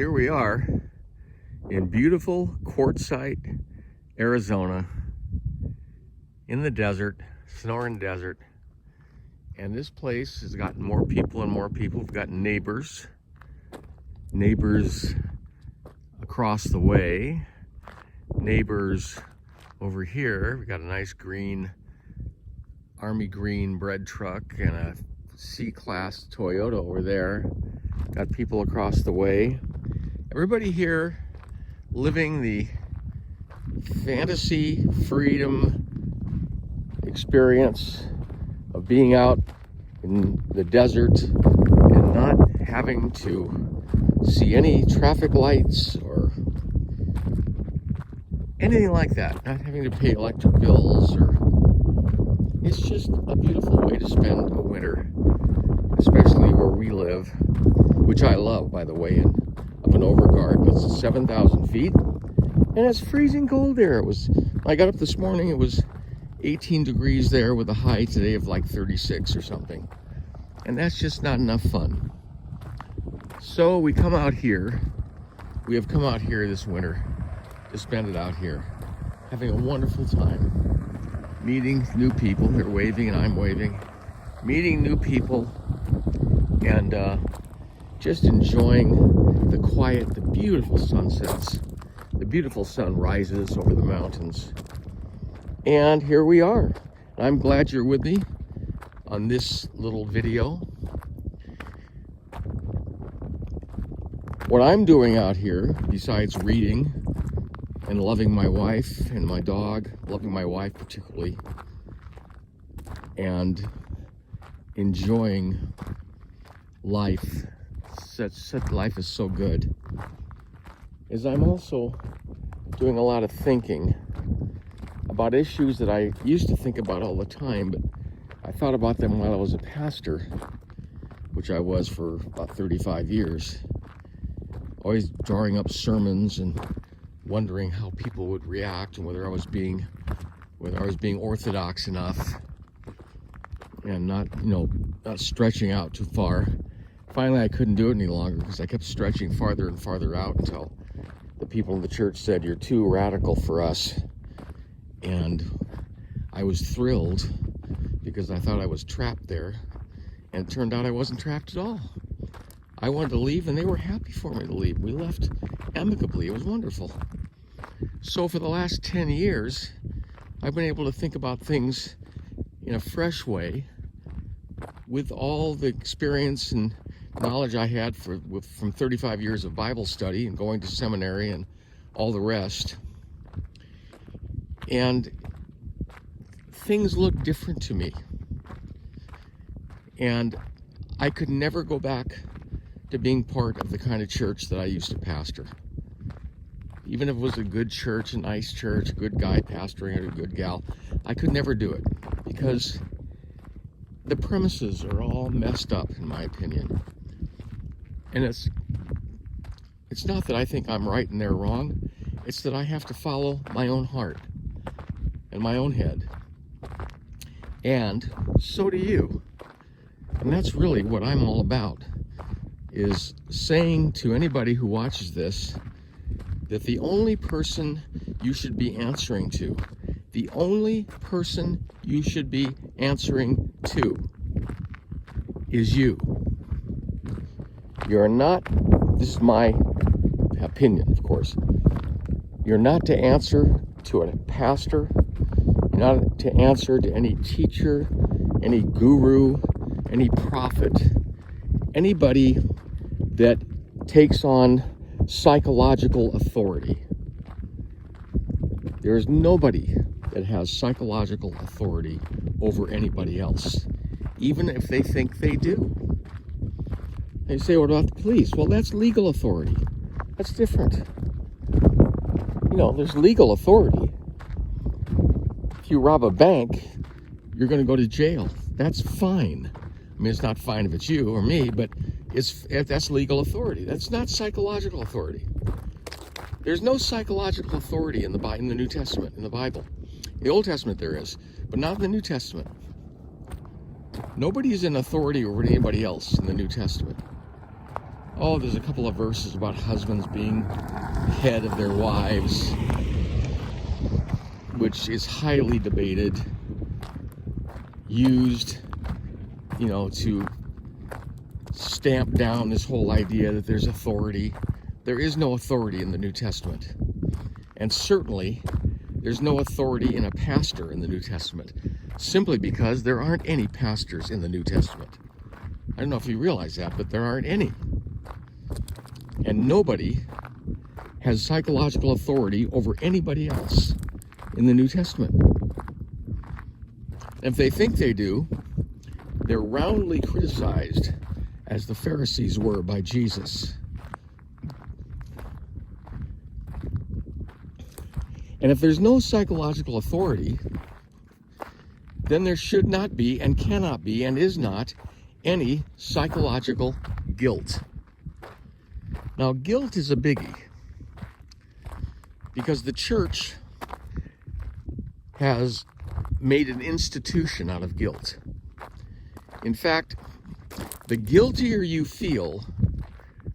here we are in beautiful Quartzsite, Arizona, in the desert, Sonoran Desert. And this place has gotten more people and more people. We've got neighbors across the way, neighbors over here. We got a nice green, army green bread truck and a C-Class Toyota over there. Got people across the way. Everybody here living the fantasy freedom experience of being out in the desert and not having to see any traffic lights or anything like that. Not having to pay electric bills, or it's just a beautiful way to spend a winter, especially where we live, which I love, by the way, up in Overgard. It's 7,000 feet, and it's freezing cold there. When I got up this morning, it was 18 degrees there with a high today of like 36 or something. And that's just not enough fun. So we have come out here this winter to spend it out here, having a wonderful time, meeting new people. They're waving and I'm waving, meeting new people, and just enjoying the quiet, the beautiful sunsets, the beautiful sunrises over the mountains. And here we are. I'm glad you're with me on this little video. What I'm doing out here, besides reading and loving my wife and my dog, loving my wife particularly, and enjoying life, such life is so good, is I'm also doing a lot of thinking about issues that I used to think about all the time, but I thought about them while I was a pastor, which I was for about 35 years. Always drawing up sermons and wondering how people would react and whether I was being orthodox enough and not stretching out too far. Finally, I couldn't do it any longer because I kept stretching farther and farther out until the people in the church said, "You're too radical for us." And I was thrilled because I thought I was trapped there, and it turned out I wasn't trapped at all. I wanted to leave and they were happy for me to leave. We left amicably. It was wonderful. So for the last 10 years, I've been able to think about things in a fresh way with all the experience and knowledge I had from 35 years of Bible study and going to seminary and all the rest. And things look different to me. And I could never go back to being part of the kind of church that I used to pastor. Even if it was a good church, a nice church, a good guy pastoring or a good gal, I could never do it because the premises are all messed up, in my opinion. And it's not that I think I'm right and they're wrong. It's that I have to follow my own heart and my own head. And so do you. And that's really what I'm all about, is saying to anybody who watches this that the only person you should be answering to, the only person you should be answering to is you. You're not, this is my opinion, of course, you're not to answer to a pastor, you're not to answer to any teacher, any guru, any prophet, anybody that takes on psychological authority. There's nobody that has psychological authority over anybody else, even if they think they do. They say, what about the police? Well, that's legal authority. That's different. There's legal authority. If you rob a bank, you're going to go to jail. That's fine. I mean, it's not fine if it's you or me, but that's legal authority. That's not psychological authority. There's no psychological authority in the New Testament, in the Bible. In the Old Testament there is, but not in the New Testament. Nobody is in authority over anybody else in the New Testament. Oh, there's a couple of verses about husbands being head of their wives, which is highly debated, used, to stamp down this whole idea that there's authority. There is no authority in the New Testament. And certainly, there's no authority in a pastor in the New Testament, simply because there aren't any pastors in the New Testament. I don't know if you realize that, but there aren't any. And nobody has psychological authority over anybody else in the New Testament. And if they think they do, they're roundly criticized, as the Pharisees were by Jesus. And if there's no psychological authority, then there should not be and cannot be and is not any psychological guilt. Now, guilt is a biggie because the church has made an institution out of guilt. In fact, the guiltier you feel,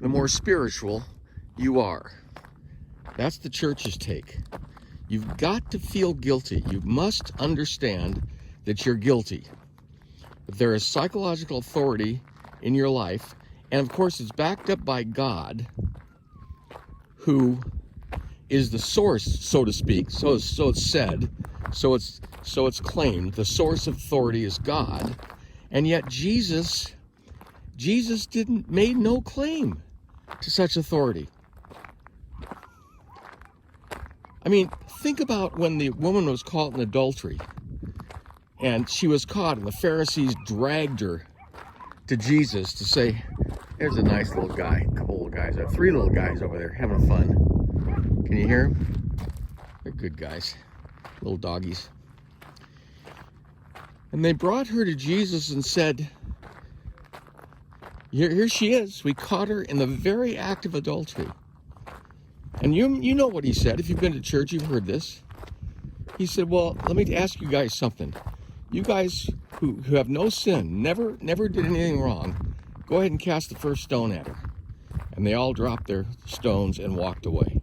the more spiritual you are. That's the church's take. You've got to feel guilty. You must understand that you're guilty. That there is psychological authority in your life, and of course it's backed up by God, who is the source, so to speak. So it's said, so it's claimed. The source of authority is God, and yet Jesus made no claim to such authority. I mean, think about when the woman was caught in adultery, and she was caught, and the Pharisees dragged her to Jesus to say, there's a nice little guy, a couple little guys, three little guys over there having fun. Can you hear them? They're good guys, little doggies. And they brought her to Jesus and said, here she is. We caught her in the very act of adultery. And you know what he said. If you've been to church, you've heard this. He said, well, let me ask you guys something. You guys who have no sin, never did anything wrong, go ahead and cast the first stone at her. And they all dropped their stones and walked away.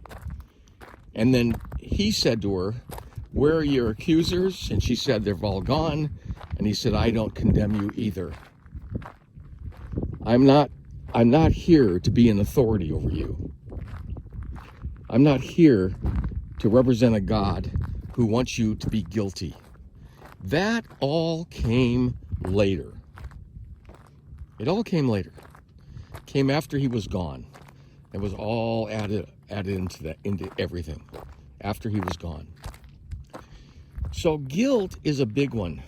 And then he said to her, where are your accusers? And she said, they've all gone. And he said, I don't condemn you either. I'm not here to be an authority over you. I'm not here to represent a God who wants you to be guilty. That all came later. It all came later. It came after he was gone. It was all added into everything after he was gone. So guilt is a big one.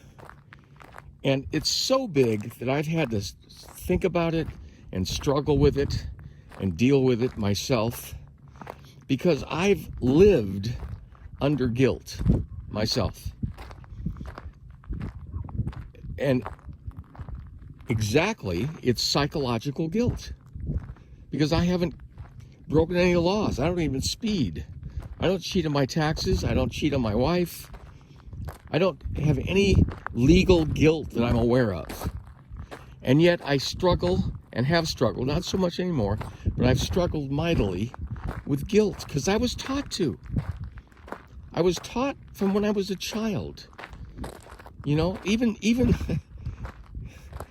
And it's so big that I've had to think about it and struggle with it and deal with it myself, because I've lived under guilt myself. And exactly, it's psychological guilt, because I haven't broken any laws. I don't even speed. I don't cheat on my taxes. I don't cheat on my wife. I don't have any legal guilt that I'm aware of. And yet I struggle and have struggled, not so much anymore, but I've struggled mightily with guilt because I was taught to. I was taught from when I was a child. Even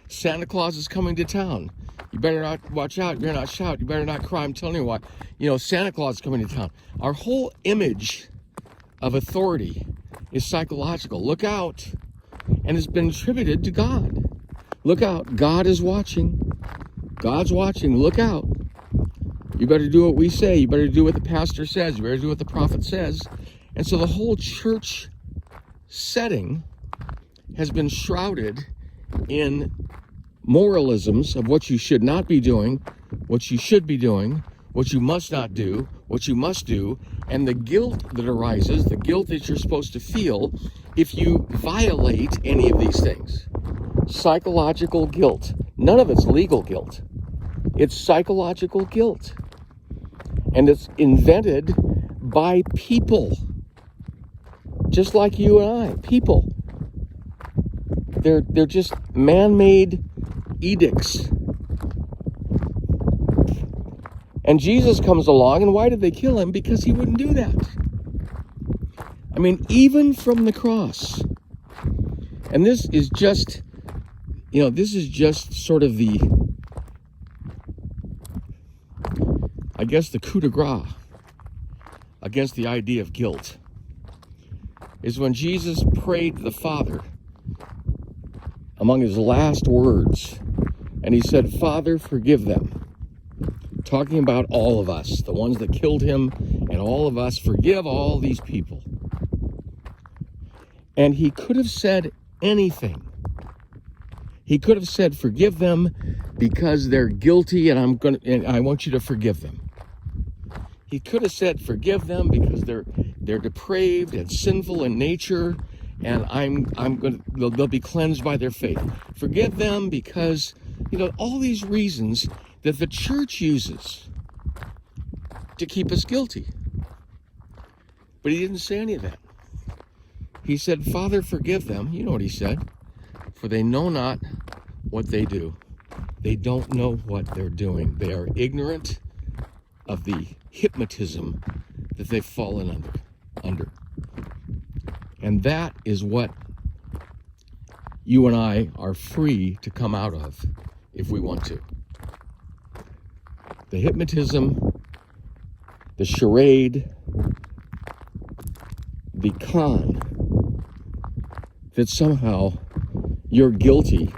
Santa Claus is coming to town. You better not watch out. You better not shout. You better not cry. I'm telling you what. Santa Claus is coming to town. Our whole image of authority is psychological. Look out. And it's been attributed to God. Look out. God is watching. God's watching. Look out. You better do what we say. You better do what the pastor says. You better do what the prophet says. And so the whole church setting has been shrouded in moralisms of what you should not be doing, what you should be doing, what you must not do, what you must do, and the guilt that arises, the guilt that you're supposed to feel if you violate any of these things. Psychological guilt. None of it's legal guilt. It's psychological guilt. And it's invented by people. Just like you and I, people. They're just man-made edicts. And Jesus comes along, and why did they kill him? Because he wouldn't do that. I mean, even from the cross. And this is just, this is just sort of the, I guess, the coup de grace against the idea of guilt, is when Jesus prayed to the Father among his last words, and he said, Father, forgive them. Talking about all of us, the ones that killed him, and all of us, forgive all these people. And he could have said anything. He could have said, forgive them because they're guilty, and I want you to forgive them. He could have said, forgive them because they're depraved and sinful in nature, and they'll be cleansed by their faith. Forgive them because, all these reasons that the church uses to keep us guilty. But he didn't say any of that. He said, Father, forgive them. You know what he said? For they know not what they do. They don't know what they're doing. They are ignorant of the hypnotism that they've fallen under. And that is what you and I are free to come out of if we want to. The hypnotism, the charade, the con that somehow you're guilty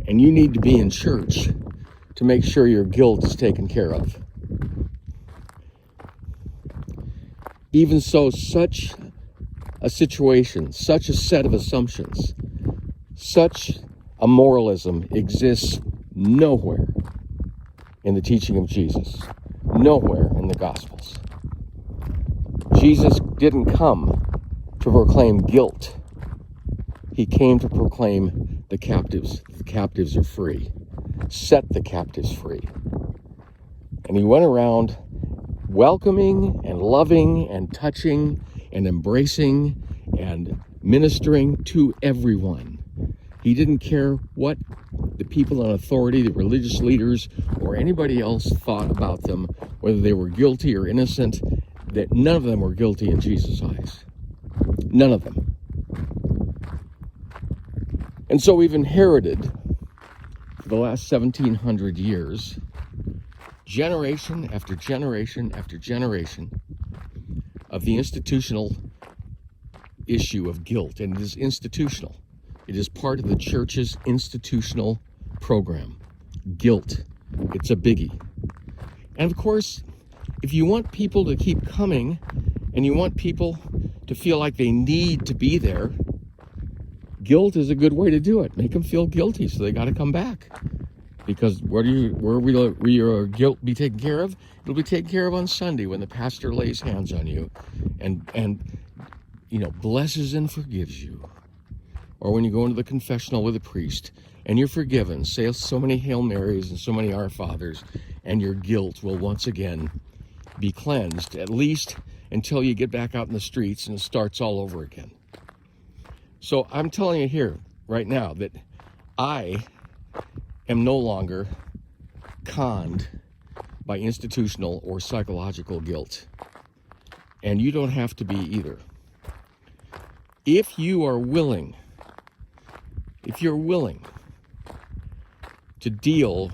and you need to be in church to make sure your guilt is taken care of. Even so, such a situation, such a set of assumptions, such a moralism exists nowhere in the teaching of Jesus, nowhere in the Gospels. Jesus didn't come to proclaim guilt. He came to proclaim the captives. The captives are free. Set the captives free. And he went around welcoming and loving and touching and embracing and ministering to everyone. He didn't care what the people in authority, the religious leaders, or anybody else thought about them, whether they were guilty or innocent, that none of them were guilty in Jesus' eyes. None of them. And so we've inherited, for the last 1,700 years, generation after generation after generation of the institutional issue of guilt. And it is institutional. It is part of the church's institutional program. Guilt. It's a biggie. And of course, if you want people to keep coming and you want people to feel like they need to be there, guilt is a good way to do it. Make them feel guilty, so they got to come back. Because where will your guilt be taken care of? It'll be taken care of on Sunday when the pastor lays hands on you and blesses and forgives you. Or when you go into the confessional with a priest and you're forgiven, say so many Hail Marys and so many Our Fathers, and your guilt will once again be cleansed, at least until you get back out in the streets and it starts all over again. So I'm telling you here right now that I am no longer conned by institutional or psychological guilt. And you don't have to be either. If you're willing to deal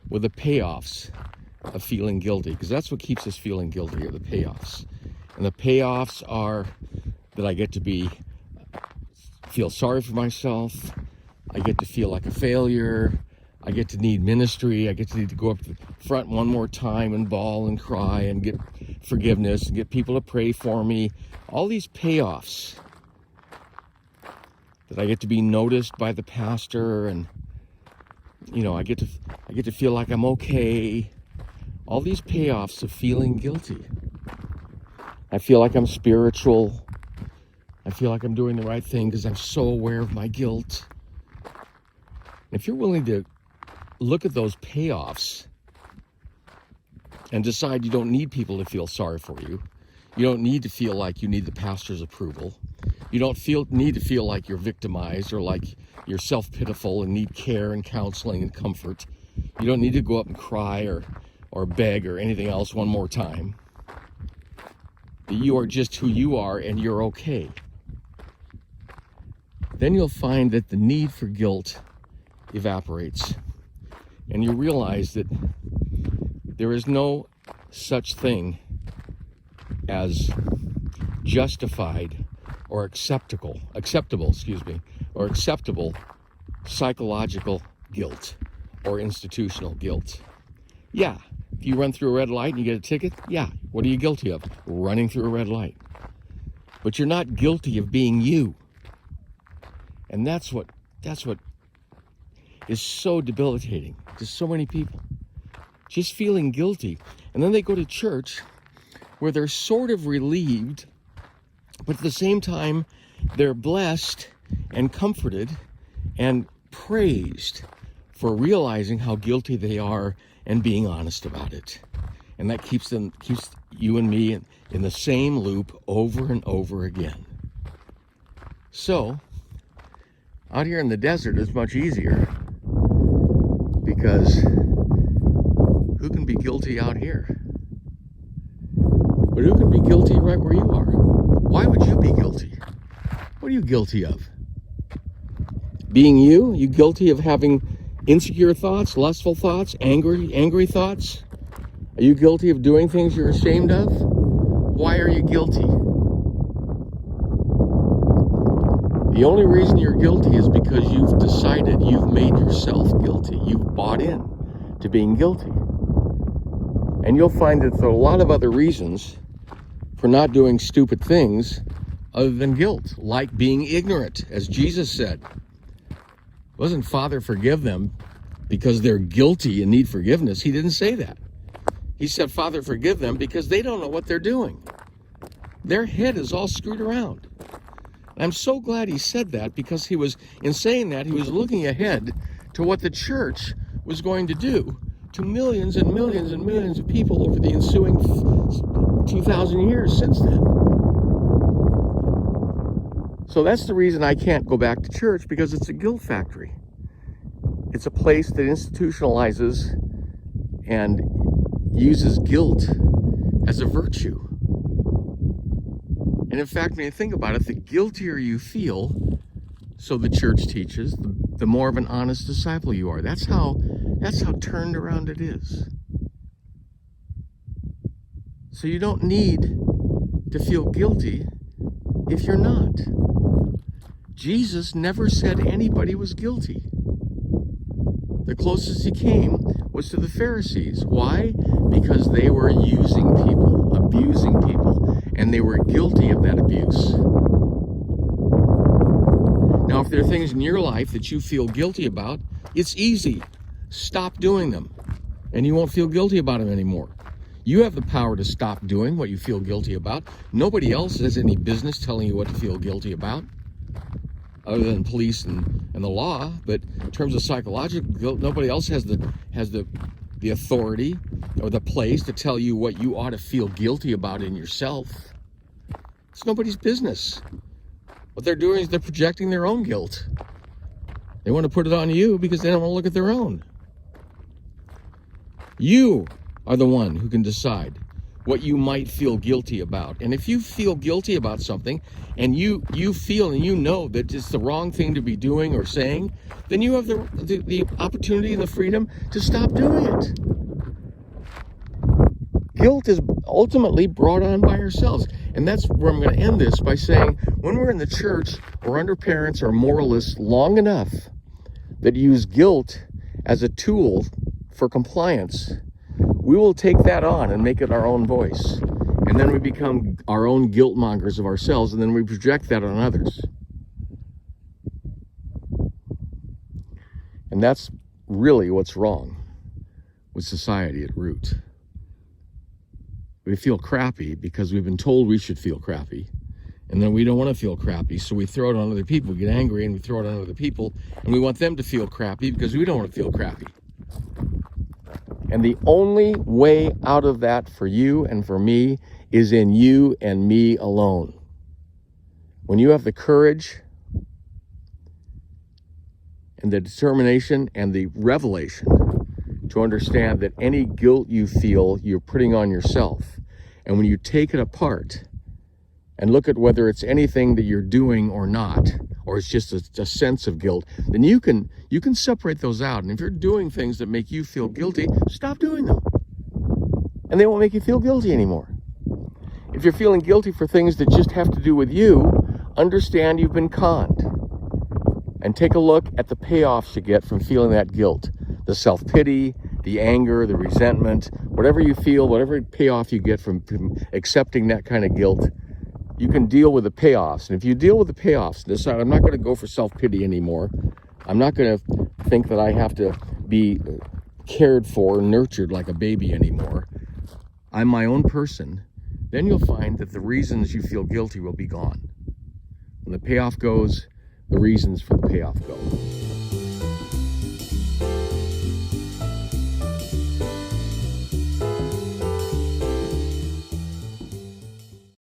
with the payoffs of feeling guilty, because that's what keeps us feeling guilty, are the payoffs. And the payoffs are that I get to feel sorry for myself, I get to feel like a failure, I get to need ministry, I get to need to go up to the front one more time and bawl and cry and get forgiveness and get people to pray for me. All these payoffs that I get to be noticed by the pastor, and I get to feel like I'm okay. All these payoffs of feeling guilty. I feel like I'm spiritual. I feel like I'm doing the right thing because I'm so aware of my guilt. If you're willing to look at those payoffs and decide you don't need people to feel sorry for you, you don't need to feel like you need the pastor's approval, you don't need to feel like you're victimized or like you're self-pitiful and need care and counseling and comfort, you don't need to go up and cry or or beg or anything else one more time. That you are just who you are and you're okay. Then you'll find that the need for guilt evaporates. And you realize that there is no such thing as justified or acceptable psychological guilt or institutional guilt. Yeah, if you run through a red light and you get a ticket, yeah, what are you guilty of? Running through a red light. But you're not guilty of being you. And that's what is so debilitating to so many people. Just feeling guilty. And then they go to church where they're sort of relieved, but at the same time, they're blessed and comforted and praised for realizing how guilty they are and being honest about it. And that keeps you and me in the same loop over and over again. So, out here in the desert is much easier, because who can be guilty out here? But who can be guilty right where you are? Why would you be guilty? What are you guilty of? Being you? Are you guilty of having insecure thoughts, lustful thoughts, angry thoughts? Are you guilty of doing things you're ashamed of? Why are you guilty? The only reason you're guilty is because you've decided, you've made yourself guilty. You've bought in to being guilty. And you'll find that there are a lot of other reasons for not doing stupid things other than guilt, like being ignorant, as Jesus said. It wasn't, Father, forgive them because they're guilty and need forgiveness. He didn't say that. He said, Father, forgive them because they don't know what they're doing. Their head is all screwed around. I'm so glad he said that, because in saying that, he was looking ahead to what the church was going to do to millions and millions and millions of people over the ensuing 2,000 years since then. So that's the reason I can't go back to church, because it's a guilt factory. It's a place that institutionalizes and uses guilt as a virtue. And in fact, when you think about it, the guiltier you feel, so the church teaches, the more of an honest disciple you are. That's how turned around it is. So you don't need to feel guilty if you're not. Jesus never said anybody was guilty. The closest he came was to the Pharisees. Why? Because they were using people, abusing people, and they were guilty of that abuse. Now, if there are things in your life that you feel guilty about, it's easy. Stop doing them, and you won't feel guilty about them anymore. You have the power to stop doing what you feel guilty about. Nobody else has any business telling you what to feel guilty about, other than police and the law. But in terms of psychological guilt, nobody else has the authority or the place to tell you what you ought to feel guilty about in yourself. It's nobody's business. What they're doing is they're projecting their own guilt. They want to put it on you because they don't want to look at their own. You are the one who can decide what you might feel guilty about. And if you feel guilty about something, and you feel and you know that it's the wrong thing to be doing or saying, then you have the opportunity and the freedom to stop doing it. Guilt is ultimately brought on by ourselves. And that's where I'm going to end this by saying, when we're in the church or under parents or moralists long enough that use guilt as a tool for compliance, we will take that on and make it our own voice. And then we become our own guilt mongers of ourselves, and then we project that on others. And that's really what's wrong with society at root. We feel crappy because we've been told we should feel crappy. And then we don't want to feel crappy, so we throw it on other people. We get angry and we throw it on other people, and we want them to feel crappy because we don't want to feel crappy. And the only way out of that for you and for me is in you and me alone. When you have the courage and the determination and the revelation to understand that any guilt you feel, you're putting on yourself. And when you take it apart and look at whether it's anything that you're doing or not, or it's just a sense of guilt, then you can separate those out. And if you're doing things that make you feel guilty, stop doing them. And they won't make you feel guilty anymore. If you're feeling guilty for things that just have to do with you, understand you've been conned. And take a look at the payoffs you get from feeling that guilt. The self-pity, the anger, the resentment, whatever you feel, whatever payoff you get from accepting that kind of guilt, you can deal with the payoffs. And if you deal with the payoffs, decide, I'm not going to go for self-pity anymore. I'm not going to think that I have to be cared for, nurtured like a baby anymore. I'm my own person. Then you'll find that the reasons you feel guilty will be gone. When the payoff goes, the reasons for the payoff go.